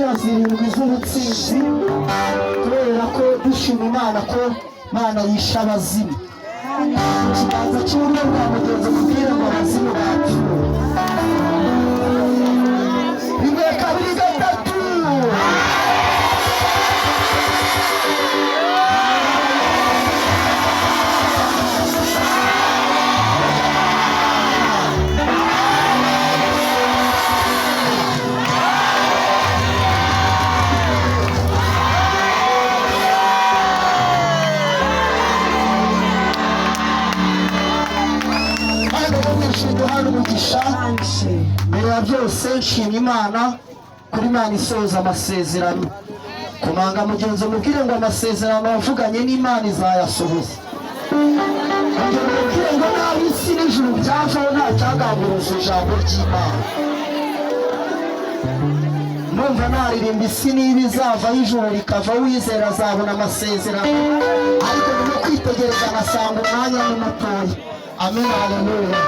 inzira zirindwi z'ubutsinzi kubera ko dushima Imana ko Imana yisha abazimu. Ikiganza cy'uburyo bwa mugenzi kubwira ngo abazimu bapfuye. Rimwe kabiri gatatu. Duhana umugisha mbere ya byose nshima Imana kuri Imana isoza amasezerano. Kumanga mugenzi mubwire ngo amasezerano wavuganye n'Imana izayasohoza. Mubwire ngo naho isi n'ijuru byavaho nta cyagamburuza ijambo ry'Imana. Numva naririmba isi niba izavaho ijuru rikava wizera azabona amasezerano, ariko no kwitegereza agasanga umwanya ni mutoya. Amen, haleluya.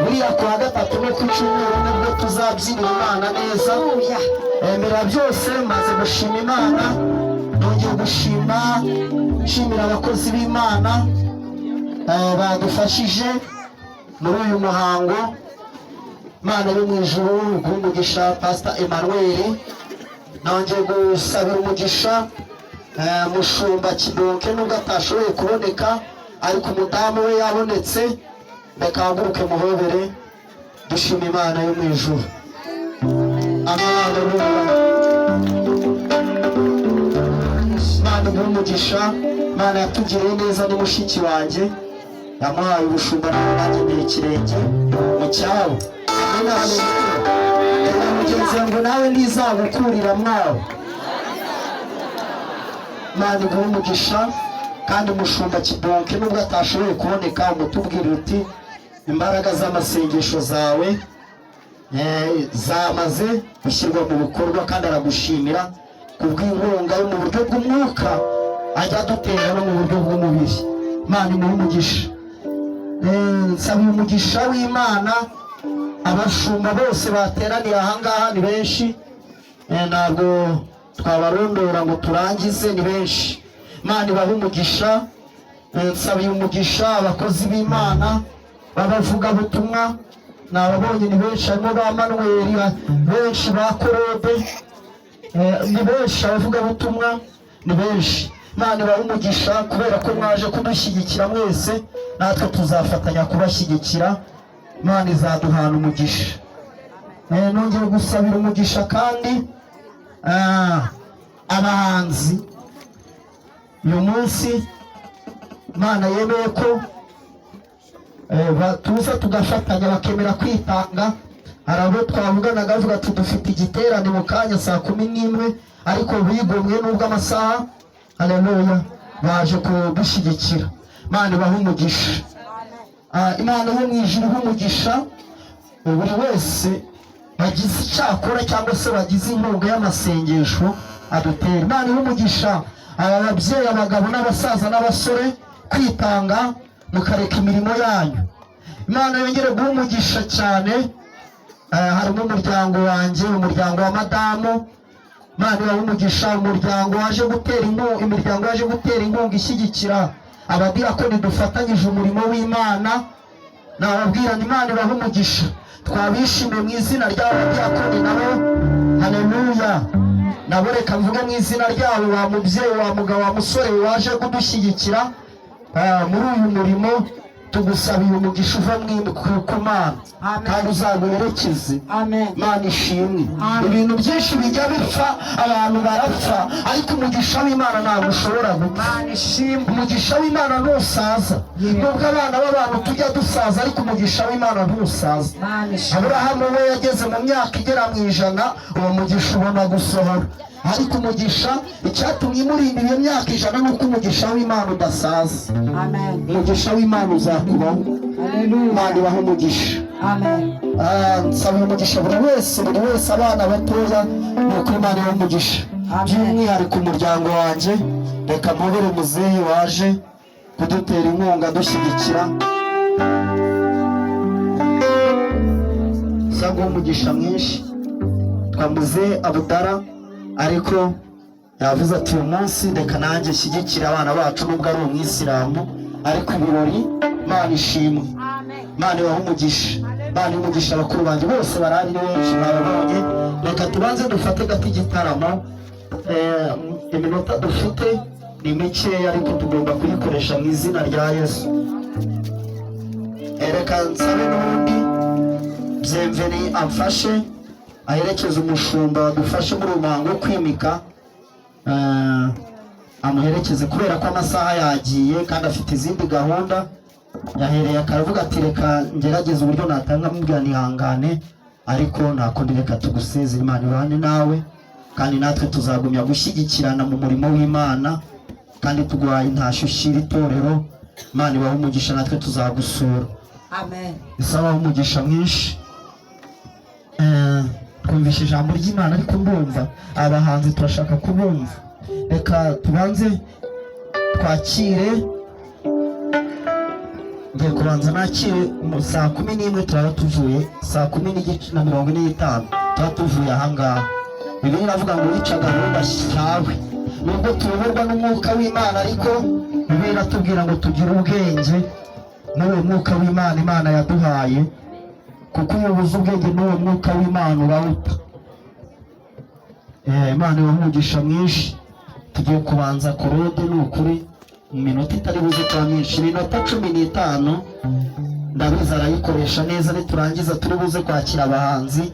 Buriya kuwa gatatu no ku cyumweru nibwo tuzabyinira Imana neza. Mbere byose maze gushima Imana, nongeye gushima nshimira abakozi b'Imana badufashije muri uyu muhango. Imana yo mu ijuru umugisha Pastor Emmanuel, nongeye gusabira umugisha Mushumba Kidonke nubwo atashoboye kuboneka ariko umudamu we yabonetse. Bakaguruke muhobere dushima Imana yo mu ijuru. Imana umugisha, Imana yatugiriye neza ni mushiki wanjye, yamuhaye ubushumba nanjye ni ikirenge mu cyawe. Mugenzi ngo nawe ntizagukurira mwawe. Imana umugisha kandi Mushumba Kidonke nubwo atashoboye kuboneka umutubwira uti imbaraga z'amasengesho zawe zamaze gushyirwa mu bikorwa, kandi aragushimira kubw'inkunga yo mu buryo bw'umwuka ajya dutera no mu buryo bw'umubiri. Imana imuhe umugisha. Nsabira umugisha w'Imana abashumba bose bateraniye ahangaha ni benshi, ntabwo twabarondora ngo turangize, ni benshi. Imana ibahe umugisha. Nsabiye umugisha abakozi b'Imana babavuga butumwa, nababonye ni benshi, harimo ba Manuel, benshi ba Korode, ni benshi abavuga butumwa, ni benshi. Imana ibahe umugisha kubera ko mwaje kudushyigikira mwese, natwe tuzafatanya kubashyigikira. Imana izaduhana umugisha. Nongeye gusabira umugisha kandi abahanzi uyu munsi Imana yemeye ko tuza tugafatanya bakemera kwitanga. Hari abo twavuganaga bavuga ati dufite igiterane mu kanya saa 11, ariko bigomwe nubwo amasaha, haleluya, baje kudushyigikira. Imana ibahe umugisha. Imana yo mu ijuru umugisha buri wese bagize icyakora cyangwa se bagize inkunga y'amasengesho adutera. Imana yo umugisha aba babyeyi, abagabo n'abasaza n'abasore kwitanga mukareka imirimo yanyu. Imana yongere guha umugisha cyane. Harimo umuryango wanjye, umuryango wa madamu. Imana ibahe umugisha. Umuryango waje gutera inkunga, imiryango yaje gutera inkunga ishyigikira abadiyakoni dufatanyije umurimo w'Imana. Nababwira Imana ibahe umugisha. Twabishimiye mu izina ry'abadiyakoni nabo, haleluya. Nabo reka mvuge mu izina ryabo, wa mubyeyi, wa mugabo, wa musore waje kudushyigikira muri uyu murimo. Tugusabiye umugisha uva ku Mana kandi uzaguherekeze. Imana ishimwe. Ibintu byinshi bijya bipfa, abantu barapfa, ariko umugisha w'Imana ntabwo ushobora gupfa. Umugisha w'Imana ntusaza. Nubwo abana b'abantu tujya dusaza, ariko umugisha w'Imana ntusaza. Aburahamu we yageze mu myaka igera mu 100, uwo mugisha ubona gusohora. Ariko umugisha, icyatumye imurinda iyo myaka 100 nuko umugisha w'Imana udasaza. Umugisha w'Imana uzakubaho. Imana ibahe umugisha. Nsaba umugisha buri wese, abana batoya, nuko Imana ibahe umugisha. By'umwihariko umuryango wanjye, reka mpobere muzehe waje kudutera inkunga dushyigikira. Zaguha umugisha mwinshi. Twamuze Abudara ariko yavuze ati uyu munsi reka nanjye shyigikira abana bacu nubwo ari umwisilamu, ariko ibirori Imana ishimwe, Imana ibahe umugisha, Imana ibahe umugisha. Abakuru banjye bose barahari ni benshi babonye. Reka tubanze dufate gato igitaramo, iminota dufite ni mikeya ariko tugomba kuyikoresha mu izina rya Yesu. Reka nsabe n'ubundi Byemveni amfashe aherekeze umushumba dufashe muri umuhango wo kwimika, amuherekeze kubera ko amasaha yagiye kandi afite izindi gahunda. Yahereye akavuga ati reka ngerageze uburyo natanga mubwira nihangane, ariko nakundi reka tugusezere. Imana ibane nawe kandi natwe tuzagumya gushyigikirana mu murimo w'Imana, kandi tuguhaye intashyo ushyira itorero. Imana ibahe umugisha, natwe tuzagusura. Amen. Isaba umugisha mwinshi. Twumvishe ijambo ry'Imana ariko ndumva abahanzi turashaka kubumva. Reka tubanze twakire, ngiye kubanza nakire saa 11 turaba tuvuye, saa 10:45 turaba tuvuye ahangaha. Bibiliya iravuga ngo wica gahunda cyawe. Nubwo tuyoborwa n'umwuka w'Imana, ariko Bibiliya iratubwira ngo tugire ubwenge n'uwo mwuka w'Imana Imana yaduhaye, kuko iyo ubuze ubwenge n'uwo mwuka w'Imana urawuta. Imana ibahe umugisha mwinshi. Tugiye kubanza korode n'ukuri mu minota itari buze kuba myinshi, iminota 15 ndabizi arayikoresha neza. Niturangiza turi buze kwakira abahanzi,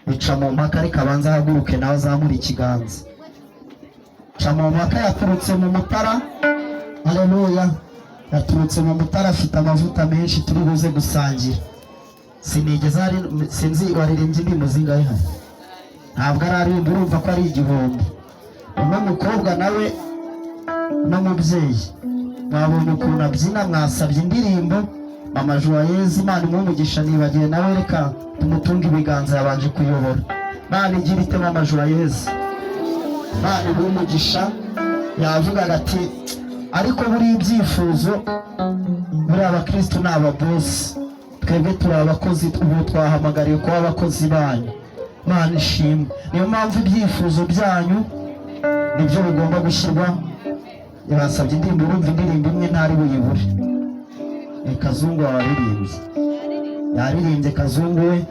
bica mu mpaka ariko abanza ahaguruke nawe azamura ikiganza. Bica mu mpaka yaturutse mu Mutara, haleluya, yaturutse mu Mutara, afite amavuta menshi turi buze gusangira. Sinigeze ari sinzi waririmbye indirimbo zingahe hano, ntabwo aririmba, urumva ko ari igihombo. Uno mukobwa nawe n'umubyeyi mwabonye ukuntu abyina, mwasabye indirimbo Mama Joyeuse. Imana imuhe umugisha, nibagiwe nawe reka tumutunge ibiganza, yabanje kuyobora. Imana igira ite Mama Joyeuse, Imana imuhe umugisha. Yavugaga ati ariko buri ibyifuzo buri abakristo ni ababosi, twebwe turi abakozi, ubu twahamagariye kuba abakozi banyu. Imana ishimwe. Niyo mpamvu ibyifuzo byanyu nibyo bigomba gushyirwa. Yabasabye indirimbo, urumva indirimbo imwe ntari buyibure. Kazungu yaririmbye Kazungu we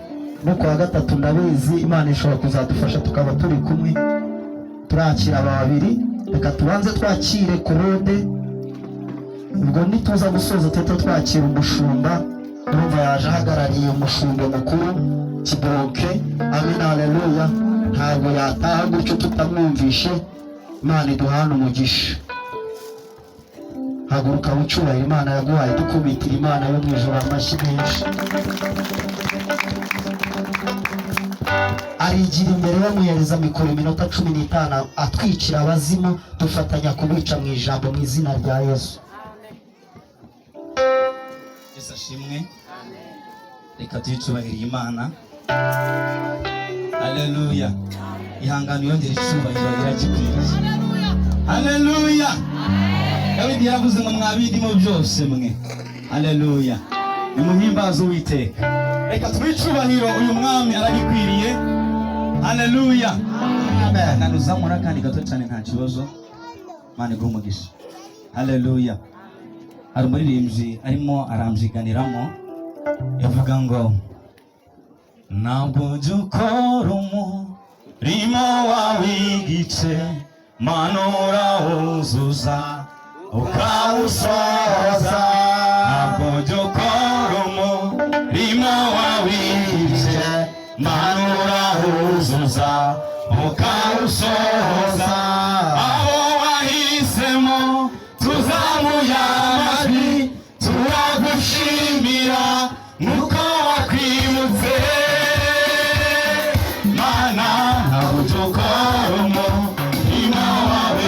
no kuwa gatatu ndabizi Imana ishobora kuzadufasha tukaba turi kumwe turakira babiri. Reka tubanze twakire korode, ubwo nituza gusoza tete twakira umushumba. Urumva yaje ahagarariye umushumba mukuru Kiboke. Amen, haleluya. Ntabwo yataha gutyo tutamwumvishe. Imana iduhana umugisha. Haguruka wicubahira Imana yaguhaye, dukubitira Imana yo mu ijuru amashyi menshi. Arigira imbere bamuhereza mikoro iminota 15 atwicira abazimu, dufatanya kubica mu ijambo mu izina rya Yesu. Yesu ashimwe. Reka tuyicubahire Imana. Haleluya. Ihangano yongera icubahiro irakikwiriye. Haleluya. Dawidi yaravuze ngo mwabindimo byose mwe. Haleluya. Nimuhimbaze Uwiteka. Reka twicubahiro uyu mwami aragikwiriye. Haleluya. Amen. Nanuzamura kandi gato cyane nta kibazo. Imana iguhe umugisha. Haleluya. Hari umuririmbyi arimo aramjiganiramo, yavuga ngo ntabwo dukora umurimo wawe igice, manura wuzuza ukawusoza.